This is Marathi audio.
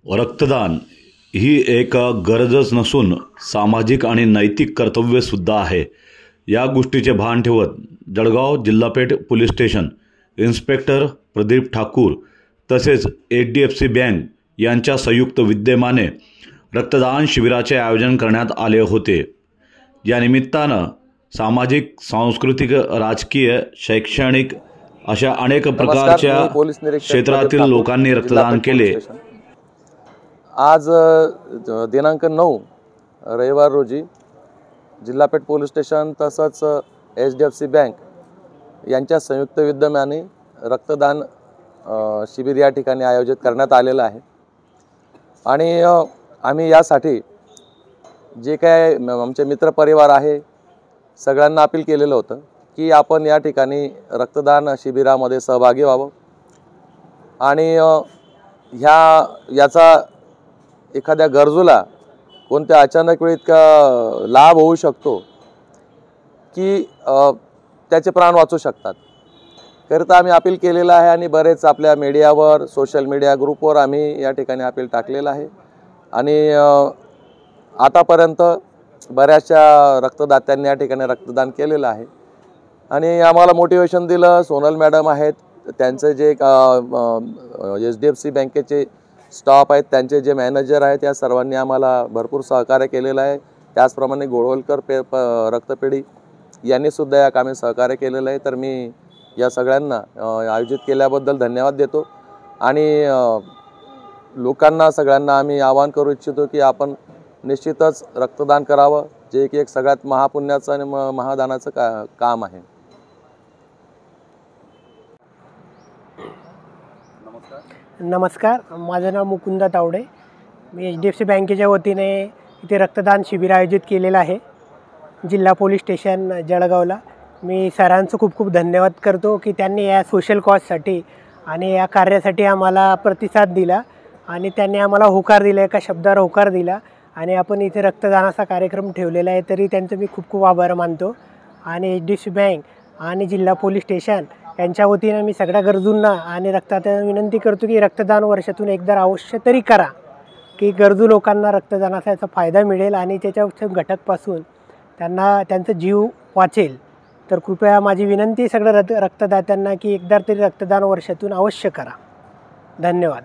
रक्तदान ही एक गरजच नसून सामाजिक आणि नैतिक कर्तव्य सुद्धा आहे। या गोष्टीचे भान ठेवत Jalgaon Jilhapeth police station inspector Pradeep Thakur तसेच HDFC बँक यांच्या संयुक्त विद्यमाने रक्तदान शिबिराचे आयोजन करण्यात आले होते। या निमित्ताने सामाजिक, सांस्कृतिक, राजकीय, शैक्षणिक अशा अनेक प्रकारच्या क्षेत्रातील लोकांनी रक्तदान केले। आज दिनांक 9 रविवार रोजी जिल्हापेठ पोलीस स्टेशन तसंच HDFC बँक यांच्या संयुक्त विद्यमाने रक्तदान शिबिर या ठिकाणी आयोजित करण्यात आलेलं आहे। आणि आम्ही यासाठी जे काय आमचे मित्रपरिवार आहे सगळ्यांना अपील केलेलं होतं की आपण या ठिकाणी रक्तदान शिबिरामध्ये सहभागी व्हावं आणि याचा एखाद्या गरजूला कोणत्या अचानक वेळी इतका लाभ होऊ शकतो की त्याचे प्राण वाचू शकतात। करता आम्ही अपील केलेलं आहे आणि बरेच आपल्या मीडियावर, सोशल मीडिया ग्रुपवर आम्ही या ठिकाणी अपील टाकलेलं आहे। आणि आतापर्यंत बऱ्याचशा रक्तदात्यांनी या ठिकाणी रक्तदान केलेलं आहे। आणि आम्हाला मोटिवेशन दिलं सोनल मॅडम आहेत, त्यांचे जे HDFC बँकेचे स्टाफ आहेत, त्यांचे जे मॅनेजर आहेत, या सर्वांनी आम्हाला भरपूर सहकार्य केलेलं आहे। त्याचप्रमाणे गोळवलकर रक्तपेढी यांनी सुद्धा या कामी सहकार्य केलेलं आहे। तर मी या सगळ्यांना आयोजित केल्याबद्दल धन्यवाद देतो आणि लोकांना सगळ्यांना आम्ही आवाहन करू इच्छितो की आपण निश्चितच रक्तदान करावं, जे की एक सगळ्यात महापुण्याचं आणि महादानाचं काम आहे। नमस्कार, माझं नाव मुकुंदा तावडे। मी HDFC बँकेच्या वतीने इथे रक्तदान शिबिर आयोजित केलेलं आहे जिल्हा पोलीस स्टेशन जळगावला। मी सरांचं खूप खूप धन्यवाद करतो की त्यांनी या सोशल कॉजसाठी आणि या कार्यासाठी आम्हाला प्रतिसाद दिला आणि त्यांनी आम्हाला होकार दिला, एका शब्दावर होकार दिला आणि आपण इथे रक्तदानाचा कार्यक्रम ठेवलेला आहे। तरी त्यांचं मी खूप खूप आभार मानतो। आणि HDFC बँक आणि जिल्हा पोलीस स्टेशन यांच्या वतीने मी सगळ्या गरजूंना आणि रक्तदात्यांना विनंती करतो की रक्तदान वर्षातून एकदा अवश्य तरी करा, की गरजू लोकांना रक्तदानाचा याचा फायदा मिळेल आणि त्याच्या घटकपासून त्यांचा जीव वाचेल। तर कृपया माझी विनंती सगळ्या रक्तदात्यांना की एकदा तरी रक्तदान वर्षातून अवश्य करा। धन्यवाद।